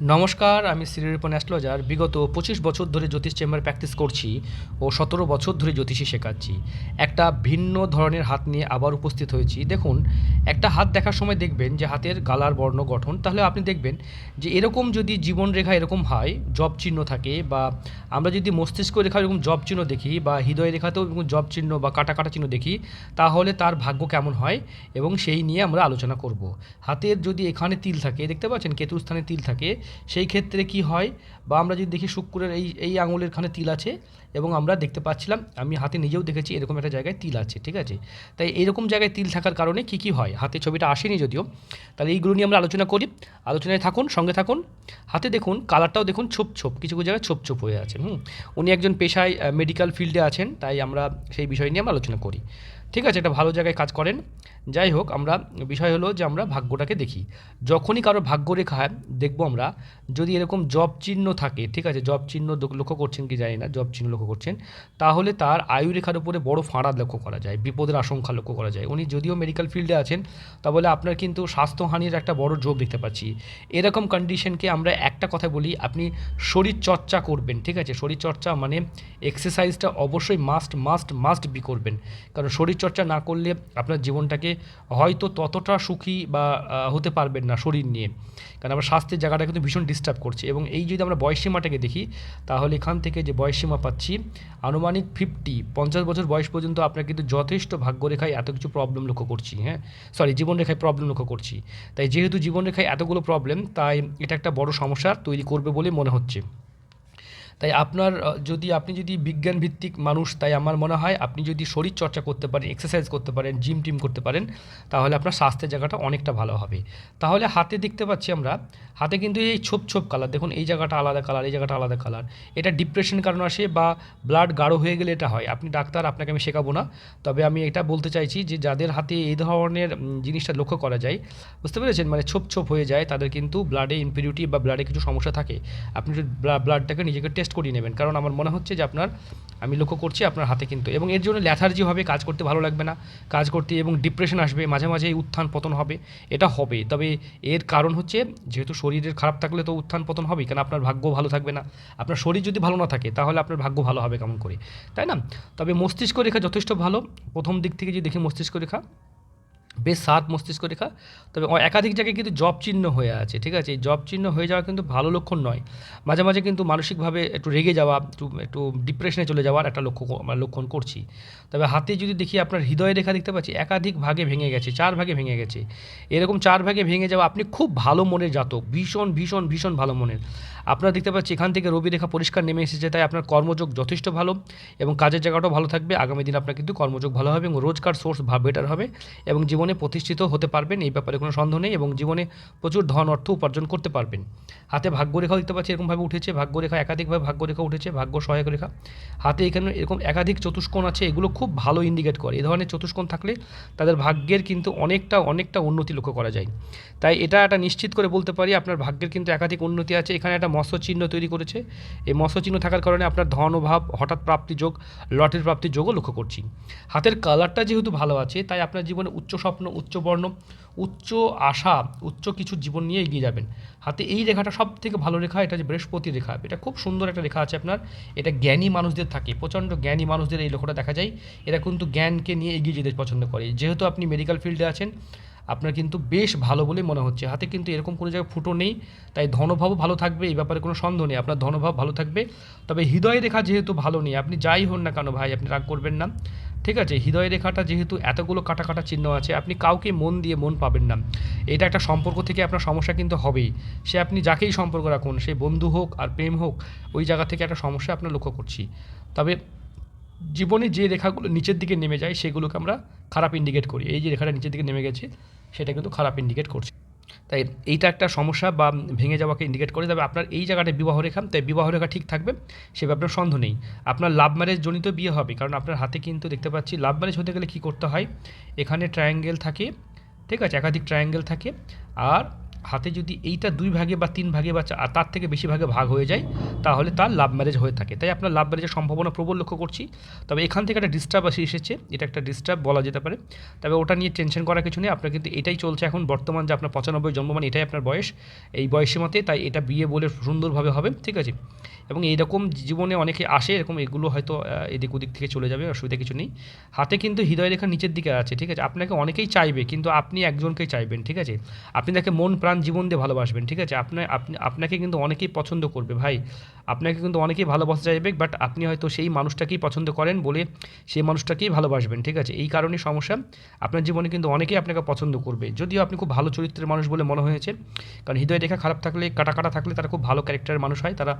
নমস্কার, আমি শ্রীরূপন অ্যাস্ট্রোলজার। বিগত ২৫ বছর ধরে জ্যোতিষ চেম্বার প্র্যাকটিস করছি ও ১৭ বছর ধরে জ্যোতিষী শেখাচ্ছি। একটা ভিন্ন ধরনের হাত নিয়ে আবার উপস্থিত হয়েছি। দেখুন, একটা হাত দেখার সময় দেখবেন যে হাতের গালার বর্ণ গঠন, তাহলে আপনি দেখবেন যে এরকম যদি জীবনরেখা এরকম হয়, জব চিহ্ন থাকে, বা আমরা যদি মস্তিষ্ক রেখা এরকম জব চিহ্ন দেখি, বা হৃদয় রেখাতেও এরকম জব চিহ্ন বা কাটা কাটা চিহ্ন দেখি, তাহলে তার ভাগ্য কেমন হয় এবং সেই নিয়ে আমরা আলোচনা করব। হাতের যদি এখানে তিল থাকে, দেখতে পাচ্ছেন কেতুর স্থানে তিল থাকে, সেই ক্ষেত্রে কি হয়, বা আমরা যদি দেখি শুক্রের এই এই আঙুলের খানে তিল আছে, এবং আমরা দেখতে পাচ্ছিলাম, আমি হাতে নিজেও দেখেছি এরকম একটা জায়গায় তিল আছে, ঠিক আছে। তাই এরকম জায়গায় তিল থাকার কারণে কি হয়, হাতে ছবিটা আসেনি যদিও, তাহলে এইগুলো নিয়ে আমরা আলোচনা করি। আলোচনায় থাকুন, সঙ্গে থাকুন। হাতে দেখুন কালারটাও দেখুন ছোপ ছোপ, কিছু কিছু জায়গায় ছোপ ছোপ হয়ে আছে। উনি একজন পেশায় মেডিকেল ফিল্ডে আছেন, তাই আমরা সেই বিষয় নিয়ে আমরা আলোচনা করি। ঠিক আছে, একটা ভালো জায়গায় কাজ করেন। যাই হোক, আমরা বিষয় হলো যে আমরা ভাগ্যটাকে দেখি। যখনই কারো ভাগ্যরেখায় দেখবো আমরা, যদি এরকম জব চিহ্ন থাকে, ঠিক আছে, জব চিহ্ন লক্ষ্য করছেন কি জানি না, জব চিহ্ন লক্ষ্য করছেন, তাহলে তার আয়ুরেখার উপরে বড় ফাঁড়া লক্ষ্য করা যায়, বিপদের আশঙ্কা লক্ষ্য করা যায়। উনি যদিও মেডিকেল ফিল্ডে আছেন, তাহলে আপনার কিন্তু স্বাস্থ্যহানির একটা বড় যোগ দেখতে পাচ্ছি। এরকম কন্ডিশনকে আমরা একটা কথা বলি, আপনি শরীর চর্চা করবেন, ঠিক আছে। শরীর চর্চা মানে এক্সারসাইজটা অবশ্যই মাস্ট মাস্ট মাস্ট বি করবেন, কারণ শরীর চর্চা না করলে আপনার জীবনটাকে হয়তো ততটা সুখী বা হতে পারবেন না শরীর নিয়ে, কারণ আমার স্বাস্থ্যের জায়গাটা কিন্তু ভীষণ ডিস্টার্ব করছে। এবং এই যদি আমরা বয়সসীমাটাকে দেখি, তাহলে এখান থেকে যে বয়সসীমা পাচ্ছি আনুমানিক 50 বছর বয়স পর্যন্ত আপনার কিন্তু যথেষ্ট ভাগ্যরেখায় এত কিছু প্রবলেম লক্ষ্য করছি, হ্যাঁ, সরি, জীবনরেখায় প্রবলেম লক্ষ্য করছি। তাই যেহেতু জীবনরেখায় এতগুলো প্রবলেম, তাই এটা একটা বড় সমস্যা তৈরি করবে বলে মনে হচ্ছে। তাই আপনার আপনি যদি বিজ্ঞান ভিত্তিক মানুষ, তাই আমার মনে হয় আপনি যদি শরীর চর্চা করতে পারেন, এক্সারসাইজ করতে পারেন, জিম টিম করতে পারেন, তাহলে আপনার স্বাস্থ্যের জায়গাটা অনেকটা ভালো হবে। তাহলে হাতে দেখতে পাচ্ছি আমরা, হাতে কিন্তু এই ছোপ ছোপ কালার দেখুন, এই জায়গাটা আলাদা কালার, এই জায়গাটা আলাদা কালার। এটা ডিপ্রেশন কারণ আসে, বা ব্লাড গাঢ় হয়ে গেলে এটা হয়। আপনি ডাক্তার, আপনাকে আমি শেখাবো না, তবে আমি এটা বলতে চাইছি যে যাদের হাতে এই ধরনের জিনিসটা লক্ষ্য করা যায়, বুঝতে পেরেছেন, মানে ছোপ ছোপ হয়ে যায়, তাদের কিন্তু ব্লাডে ইমপিউরিটি বা ব্লাডে কিছু সমস্যা থাকে। আপনি যদি ব্লাডটাকে নিজেকে টেস্ট করিয়ে নেবেন, কারণ আমার মনে হচ্ছে যে আমি লক্ষ্য করছি আপনার হাতে কিন্তু, এবং এর জন্য ল্যাথার্জি হবে, কাজ করতে ভালো লাগবে না, কাজ করতে, এবং ডিপ্রেশন আসবে, মাঝে মাঝে উত্থান পতন হবে, এটা হবে। তবে এর কারণ হচ্ছে, যেহেতু শরীরের খারাপ থাকলে তো উত্থান পতন হবেই, কারণ আপনার ভাগ্য ভালো থাকবে না। আপনার শরীর যদি ভালো না থাকে, তাহলে আপনার ভাগ্য ভালো হবে কেমন করে, তাই না? তবে মস্তিষ্ক রেখা যথেষ্ট ভালো। প্রথম দিক থেকে যদি দেখি মস্তিষ্ক রেখা বেশ সাত মস্তিষ্ক রেখা, তবে একাধিক জায়গায় কিন্তু জব চিহ্ন হয়ে আছে, ঠিক আছে। এই জব চিহ্ন হয়ে যাওয়া কিন্তু ভালো লক্ষণ নয়। মাঝে মাঝে কিন্তু মানসিকভাবে একটু রেগে যাওয়া, একটু ডিপ্রেশনে চলে যাওয়ার একটা লক্ষণ করছি। তবে হাতে যদি দেখি, আপনার হৃদয় রেখা দেখতে পাচ্ছি একাধিক ভাগে ভেঙে গেছে, 4 ভাগে ভেঙে গেছে। এরকম 4 ভাগে ভেঙে যাওয়া, আপনি খুব ভালো মনের জাতক, ভীষণ ভীষণ ভীষণ ভালো মনের। আপনারা দেখতে পাচ্ছি এখান থেকে রবি রেখা পরিষ্কার নেমে এসেছে, তাই আপনার কর্মযোগ যথেষ্ট ভালো, এবং কাজের জায়গাটাও ভালো থাকবে। আগামী দিন আপনার কিন্তু কর্মযোগ ভালো হবে, এবং রোজগার সোর্স বেটার হবে, এবং জীবনে প্রতিষ্ঠিত হতে পারবেন, এই ব্যাপারে কোনো সন্দেহ নেই, এবং জীবনে প্রচুর ধন অর্থ উপার্জন করতে পারবেন। হাতে ভাগ্যরেখাও দেখতে পাচ্ছি এরকমভাবে উঠেছে, ভাগ্যরেখা একাধিকভাবে ভাগ্যরেখা উঠেছে, ভাগ্য সহায়ক রেখা। হাতে এখানে এরকম একাধিক চতুষ্কোণ আছে, এগুলো খুব ভালো ইন্ডিকেট করে। এই ধরনের চতুষ্কোণ থাকলে তাদের ভাগ্যের কিন্তু অনেকটা অনেকটা উন্নতি লক্ষ্য করা যায়। তাই এটা একটা নিশ্চিত করে বলতে পারি, আপনার ভাগ্যের কিন্তু একাধিক উন্নতি আছে। এখানে একটা মৎস্য চিহ্ন তৈরি করেছে, এই মৎস্য চিহ্ন থাকার কারণে আপনার ধন অভাব, হঠাৎ প্রাপ্তি যোগ, লটারির প্রাপ্তির যোগও লক্ষ্য করছি। হাতের কালারটা যেহেতু ভালো আছে, তাই আপনার জীবনে উচ্চ স্বপ্ন, উচ্চ বর্ণ, উচ্চ আশা, উচ্চ কিছু জীবন নিয়ে এগিয়ে যাবেন। হাতে এই রেখাটা সব থেকে ভালো রেখা, এটা যে বৃহস্পতি রেখা, এটা খুব সুন্দর একটা রেখা আছে আপনার। এটা জ্ঞানী মানুষদের থাকে, প্রচণ্ড জ্ঞানী মানুষদের এই লক্ষ্যটা দেখা যায়। এরা কিন্তু জ্ঞানকে নিয়ে এগিয়ে যেতে পছন্দ করে। যেহেতু আপনি মেডিকেল ফিল্ডে আছেন, আপনার কিন্তু বেশ ভালো বলে মনে হচ্ছে। হাতে কিন্তু এরকম কোনো জায়গায় ফুটো নেই, তাই ধনভাবও ভালো থাকবে, এই ব্যাপারে কোনো সন্দেহ নেই, আপনার ধনভাব ভালো থাকবে। তবে হৃদয় রেখা যেহেতু ভালো নেই, আপনি যাই হন না কেন ভাই, আপনি রাগ করবেন না, ঠিক আছে। হৃদয় রেখাটা যেহেতু এতগুলো কাটা কাটা চিহ্ন আছে, আপনি কাউকে মন দিয়ে মন পাবেন না। এটা একটা সম্পর্ক থেকে আপনার সমস্যা কিন্তু হবেই। সে আপনি যাকেই সম্পর্ক রাখুন, সে বন্ধু হোক আর প্রেম হোক, ওই জায়গা থেকে একটা সমস্যা আপনার লক্ষ্য করছি। তবে জীবনে যে রেখাগুলো নিচের দিকে নেমে যায়, সেগুলোকে আমরা খারাপ ইন্ডিকেট করি। এই যে রেখাটা নিচের দিকে নেমে গেছে, সেটা কিন্তু খারাপ ইন্ডিকেট করছে। তাই এইটা একটা সমস্যা বা ভেঙে যাওয়াকে ইন্ডিকেট করে। তবে আপনার এই জায়গাটায় বিবাহ রেখা, তাই বিবাহ রেখা ঠিক থাকবে, সে ব্যাপারে সন্দেহ নেই। আপনার লাভ ম্যারেজ জনিত বিয়ে হবে, কারণ আপনার হাতে কিন্তু দেখতে পাচ্ছি লাভ ম্যারেজ হতে গেলে কী করতে হয়, এখানে ট্রায়াঙ্গেল থাকে, ঠিক আছে, একাধিক ট্রায়াঙ্গেল থাকে, আর হাতে যদি এইটা 2 ভাগে বা 3 ভাগে বা তার থেকে বেশি ভাগে ভাগ হয়ে যায়, তাহলে তার লাভ ম্যারেজ হয়ে থাকে। তাই আপনার লাভ ম্যারেজের সম্ভাবনা প্রবল লক্ষ্য করছি। তবে এখান থেকে একটা ডিস্টার্ব এসেছে, এটা একটা ডিস্টার্ব বলা যেতে পারে। তবে ওটা নিয়ে টেনশন করার কিছু নেই, আপনার কিন্তু এটাই চলছে এখন বর্তমান, যে আপনার 95 জন্ম, মানে এটাই আপনার বয়স, এই বয়সীমাতে, তাই এটা বিয়ে বলে সুন্দরভাবে হবে, ঠিক আছে? এবং এইরকম জীবনে অনেকে আসে, এরকম এগুলো হয়তো এদিক ওদিক থেকে চলে যাবে, অসুবিধা কিছু নেই। হাতে কিন্তু হৃদয় রেখা নিচের দিকে আছে, ঠিক আছে? আপনাকে অনেকেই চাইবে, কিন্তু আপনি একজনকেই চাইবেন, ঠিক আছে? আপনি তাকে মন প্রাণ জীবন দিয়ে ভালোবাসবেন, ঠিক আছে? আপনাকে কিন্তু অনেকেই পছন্দ করবে ভাই, আপনাকে কিন্তু অনেকেই ভালোবাসা চাইবে, বাট আপনি হয়তো সেই মানুষটাকেই পছন্দ করেন বলে সেই মানুষটাকেই ভালোবাসবেন, ঠিক আছে? এই কারণেই সমস্যা। আপনার জীবনে কিন্তু অনেকেই আপনাকে পছন্দ করবে, যদিও আপনি খুব ভালো চরিত্রের মানুষ বলে মনে হয়েছে। কারণ হৃদয় রেখা খারাপ থাকলে, কাটা কাটা থাকলে তারা খুব ভালো ক্যারেক্টারের মানুষ হয়, তারা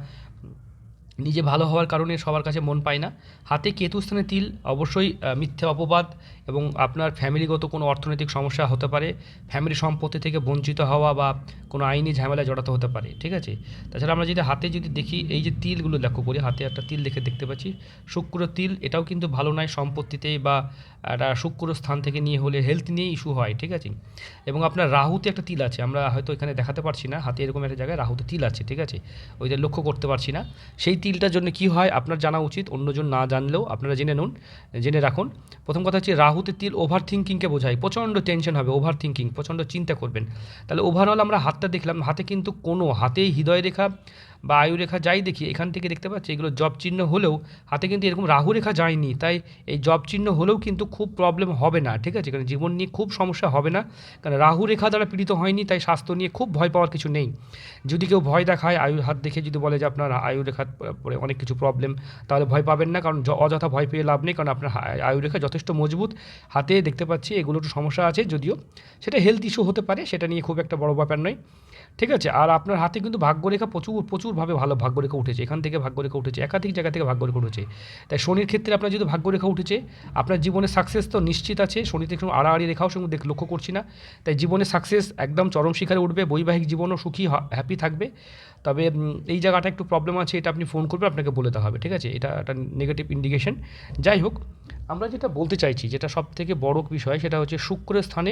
নিজে ভালো হওয়ার কারণে সবার কাছে মন পায় না। হাতে কেতু স্থানে তিল অবশ্যই মিথ্যে অপবাদ, এবং আপনার ফ্যামিলিগত কোনো অর্থনৈতিক সমস্যা হতে পারে, ফ্যামিলি সম্পত্তি থেকে বঞ্চিত হওয়া বা কোনো আইনি ঝামেলায় জড়াতে হতে পারে, ঠিক আছে? তাছাড়া আমরা যদি হাতে যদি দেখি, এই যে তিলগুলো লক্ষ্য করি, হাতে একটা তিল দেখতে পাচ্ছি, শুক্র তিল, এটাও কিন্তু ভালো নয় সম্পত্তিতে, বা একটা শুক্র স্থান থেকে নিয়ে হলে হেলথ নিয়ে ইস্যু হয়, ঠিক আছে? এবং আপনার রাহুতে একটা তিল আছে, আমরা হয়তো এখানে দেখাতে পারছি না, হাতে এরকম একটা জায়গায় রাহুতে তিল আছে, ঠিক আছে? ওইটা লক্ষ্য করতে পারছি না। সেই তিলটার জন্য কি হয় আপনার জানা উচিত, অন্যজন না জানলেও আপনারা জেনে রাখুন। প্রথম কথা হচ্ছে, রাহুতে তিল ওভার থিঙ্কিংকে বোঝায়, প্রচণ্ড টেনশন হবে, ওভার থিঙ্কিং, প্রচণ্ড চিন্তা করবেন। তাহলে ওভারঅল আমরা হাতটা দেখলাম, হাতে কিন্তু কোনো হাতেই হৃদয় রেখা বা আয়ু রেখা যাই দেখি, এখান থেকে দেখতে পাচ্ছি এগুলো জব চিহ্ন হলেও হাতে কিন্তু এরকম রাহু রেখা যায়নি, তাই এই জব চিহ্ন হলেও কিন্তু খুব প্রবলেম হবে না, ঠিক আছে? কারণ জীবন নিয়ে খুব সমস্যা হবে না, কারণ রাহু রেখা দ্বারা পীড়িত হয়নি, তাই স্বাস্থ্য নিয়ে খুব ভয় পাওয়ার কিছু নেই। যদি কেউ ভয় দেখায় আয়ুর হাত দেখে, যদি বলে যে আপনার আয়ু রেখা পরে অনেক কিছু প্রবলেম, তাহলে ভয় পাবেন না, কারণ অযথা ভয় পেয়ে লাভ নেই, কারণ আপনার আয়ু রেখা যথেষ্ট মজবুত। হাতে দেখতে পাচ্ছি এগুলো একটু সমস্যা আছে, যদিও সেটা হেলথ ইস্যু হতে পারে, সেটা নিয়ে খুব একটা বড় ব্যাপার নয়, ঠিক আছে? আর আপনার হাতে কিন্তু ভাগ্যরেখা প্রচুরভাবে ভালো ভাগ্যরেখা উঠেছে, এখান থেকে ভাগ্যরেখা উঠেছে, একাধিক জায়গা থেকে ভাগ্যরেখা উঠেছে। তাই শনির ক্ষেত্রে আপনার যদি ভাগ্যরেখা উঠেছে, আপনার জীবনে সাকসেস তো নিশ্চিত আছে। শনিতে কোনো আড়াআড়ি রেখাও সঙ্গে লক্ষ্য করছি না, তাই জীবনে সাকসেস একদম চরম শিখরে উঠবে, বৈবাহিক জীবনও সুখী হ্যাপি থাকবে। তবে এই জায়গাটা একটু প্রবলেম আছে, এটা আপনি ফোন করবে, আপনাকে বলে দেওয়া হবে, ঠিক আছে? এটা একটা নেগেটিভ ইন্ডিকেশন। যাই হোক, আমরা যেটা বলতে চাইছি, যেটা সবথেকে বড় বিষয়, সেটা হচ্ছে শুক্রের স্থানে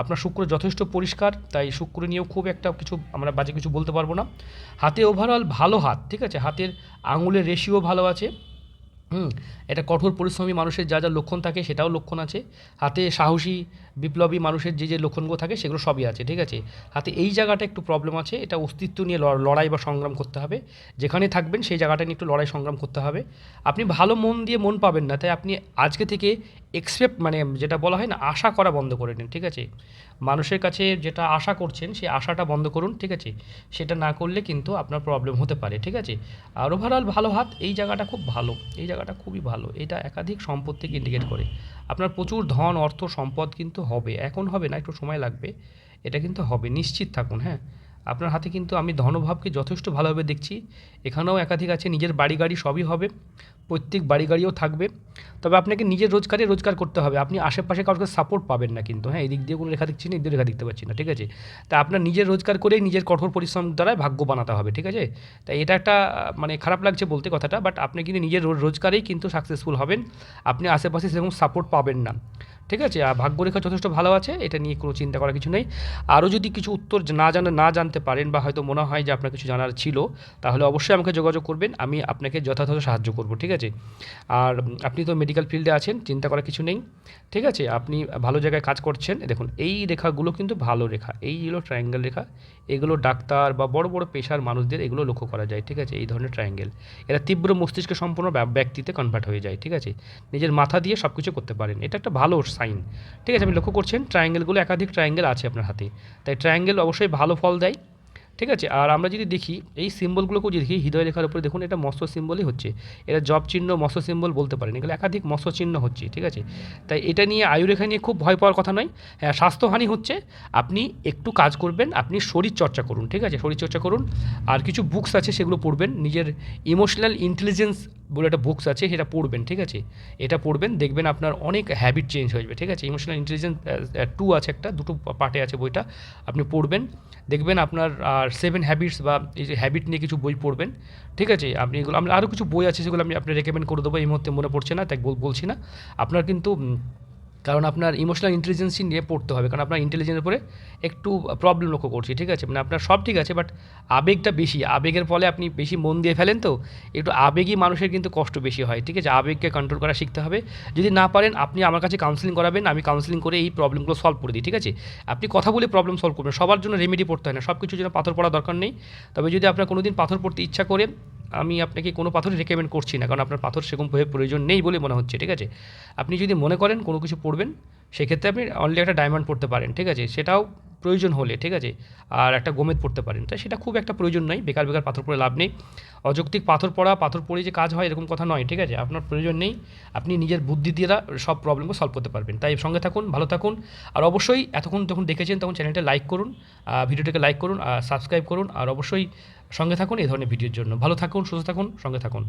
আপনার শুক্র যথেষ্ট পরিষ্কার, তাই শুক্র নিয়েও খুব একটা কিছু আমরা বাজে কিছু বলতে পারবো না। হাতে ওভারঅল ভালো হাত, ঠিক আছে? হাতের আঙুলের রেশিও ভালো আছে। এটা কঠোর পরিশ্রমী মানুষের যা লক্ষণ থাকে সেটাও লক্ষণ আছে। হাতে সাহসী বিপ্লবী মানুষের যে লক্ষণগুলো থাকে সেগুলো সবই আছে, ঠিক আছে? হাতে এই জায়গাটা একটু প্রবলেম আছে, এটা অস্তিত্ব নিয়ে লড়াই বা সংগ্রাম করতে হবে। যেখানে থাকবেন সেই জায়গাটা নিয়ে একটু লড়াই সংগ্রাম করতে হবে। আপনি ভালো মন দিয়ে মন পাবেন না, তাই আপনি আজকে থেকে এক্সপেক্ট, মানে যেটা বলা হয় না, আশা করা বন্ধ করে নিন, ঠিক আছে? মানুষের কাছে যেটা আশা করছেন সেই আশাটা বন্ধ করুন, ঠিক আছে? সেটা না করলে কিন্তু আপনার প্রবলেম হতে পারে, ঠিক আছে? আর ওভারঅল ভালো হাত, এই জায়গাটা খুব ভালো, এই জায়গাটা খুবই ভালো, এটা একাধিক সম্পত্তিকে ইন্ডিকেট করে। আপনার প্রচুর ধন অর্থ সম্পদ কিন্তু হবে, এখন হবে না, একটু সময় লাগবে, এটা কিন্তু হবে, নিশ্চিত থাকুন। হ্যাঁ, আপনার হাতে কিন্তু আমি ধনভাবকে যথেষ্ট ভালোভাবে দেখছি, এখানেও একাধিক আছে, নিজের বাড়ি গাড়ি সবই হবে, প্রত্যেক বাড়ি গাড়িও থাকবে। তবে আপনাকে নিজের রোজগার করতে হবে, আপনি আশেপাশে কাউকে সাপোর্ট পাবেন না কিন্তু। হ্যাঁ, এদিক দিয়ে কোনো রেখা দেখছি না, এদিক দিয়ে রেখা দেখতে পাচ্ছি না, ঠিক আছে? তা আপনার নিজের রোজগার করেই নিজের কঠোর পরিশ্রম দ্বারাই ভাগ্য বানাতে হবে, ঠিক আছে? তাই এটা একটা মানে খারাপ লাগছে বলতে কথাটা, বাট আপনি কিন্তু নিজের রোজগারেই কিন্তু সাকসেসফুল হবেন, আপনি আশেপাশে সেরকম সাপোর্ট পাবেন না, ঠিক আছে? আর ভাগ্যরেখা যথেষ্ট ভালো আছে, এটা নিয়ে কোনো চিন্তা করার কিছু নেই। আরও যদি কিছু উত্তর না জানতে পারেন, বা হয়তো মনে হয় যে আপনার কিছু জানার ছিল, তাহলে অবশ্যই আমাকে যোগাযোগ করবেন, আমি আপনাকে যথাযথ সাহায্য করব, ঠিক আছে? আর আপনি তো মেডিকেল ফিল্ডে আছেন, চিন্তা করার কিছু নেই, ঠিক আছে? আপনি ভালো জায়গায় কাজ করছেন। দেখুন এই রেখাগুলো কিন্তু ভালো রেখা, এইগুলো ট্রায়াঙ্গেল রেখা, এগুলো ডাক্তার বা বড় বড় পেশার মানুষদের এগুলো লক্ষ্য করা যায়, ঠিক আছে? এই ধরনের ট্রায়াঙ্গেল, এরা তীব্র মস্তিষ্কে সম্পূর্ণ ব্যক্তিতে কনভার্ট হয়ে যায়, ঠিক আছে? নিজের মাথা দিয়ে সব কিছু করতে পারেন, এটা একটা ভালো সাইন, ঠিক আছে? আপনি লক্ষ্য করছেন ট্রায়াঙ্গেলগুলো, একাধিক ট্রায়াঙ্গেল আছে আপনার হাতে, তাই ট্রায়াঙ্গেল অবশ্যই ভালো ফল দেয়, ঠিক আছে? আর আমরা যদি দেখি এই সিম্বলগুলোকেও যদি দেখি, হৃদয় রেখার উপরে দেখুন, এটা মৎস্য সিম্বলই হচ্ছে, এটা জব চিহ্ন মৎস্য সিম্বল বলতে পারেন, এগুলো একাধিক মৎস্য চিহ্ন হচ্ছে, ঠিক আছে? তাই এটা নিয়ে আয়ুরেখা নিয়ে খুব ভয় পাওয়ার কথা নয়। হ্যাঁ, স্বাস্থ্যহানি হচ্ছে, আপনি একটু কাজ করবেন, আপনি শরীর চর্চা করুন, ঠিক আছে? শরীর চর্চা করুন, আর কিছু বুকস আছে সেগুলো পড়বেন, নিজের ইমোশনাল ইন্টেলিজেন্স বলে একটা বুকস আছে, সেটা পড়বেন, ঠিক আছে? এটা পড়বেন, দেখবেন আপনার অনেক হ্যাবিট চেঞ্জ হয়ে যাবে, ঠিক আছে? ইমোশনাল ইন্টেলিজেন্স 2 আছে, একটা দুটো পার্টে আছে বইটা, আপনি পড়বেন, দেখবেন আপনার আর 7 হ্যাবিটস বা এই যে হ্যাবিট নিয়ে কিছু বই পড়বেন, ঠিক আছে? আপনি এগুলো, আমি আরও কিছু বই আছে সেগুলো আমি আপনি রেকমেন্ড করে দেবো, এই মুহূর্তে মনে পড়ছে না, তাই বলছি না। আপনার কিন্তু কারণ আপনার ইমোশনাল ইন্টেলিজেন্সি নিয়ে পড়তে হবে, কারণ আপনার ইন্টেলিজেন্সের উপরে একটু প্রবলেম লক্ষ্য করছি, ঠিক আছে? মানে আপনার সব ঠিক আছে, বাট আবেগটা বেশি, আবেগের ফলে আপনি বেশি মন দিয়ে ফেলেন, তো একটু আবেগী মানুষের কিন্তু কষ্ট বেশি হয়, ঠিক আছে? আবেগকে কন্ট্রোল করা শিখতে হবে। যদি না পারেন আপনি আমার কাছে কাউন্সেলিং করাবেন, আমি কাউন্সেলিং করে এই প্রবলেমগুলো সলভ করে দিই, ঠিক আছে? আপনি কথা বলে প্রবলেম সলভ করবেন, সবার জন্য রেমেডি পড়তে হয় না, সব কিছুর জন্য পাথর পড়া দরকার নেই। তবে যদি আপনার কোনো দিন পাথর পড়তে ইচ্ছা করে, আমি আপনাকে কোনো পাথরই রেকমেন্ড করছি না, কারণ আপনার পাথর সেরকমভাবে প্রয়োজন নেই বলে মনে হচ্ছে, ঠিক আছে? আপনি যদি মনে করেন কোনো কিছু পড়বেন, সেক্ষেত্রে আপনি অনলি একটা ডায়মন্ড পড়তে পারেন, ঠিক আছে? সেটাও প্রয়োজন হলে, ঠিক আছে? আর একটা গোমেদ পড়তে পারেন, তাই সেটা খুব একটা প্রয়োজন নয়, বেকার বেকার পাথর পড়ে লাভ নেই। অযৌক্তিক পাথর পড়া, পাথর পড়ে যে কাজ হয় এরকম কথা নয়, ঠিক আছে? আপনার প্রয়োজন নেই, আপনি নিজের বুদ্ধি দিয়ে সব প্রবলেমকে সলভ করতে পারবেন। তাই সঙ্গে থাকুন, ভালো থাকুন। আর অবশ্যই এতক্ষণ যখন দেখেছেন তখন চ্যানেলটা লাইক করুন, ভিডিওটাকে লাইক করুন আর সাবস্ক্রাইব করুন, আর অবশ্যই সঙ্গে থাকুন এই ধরনের ভিডিওর জন্য। ভালো থাকুন, সুস্থ থাকুন, সঙ্গে থাকুন।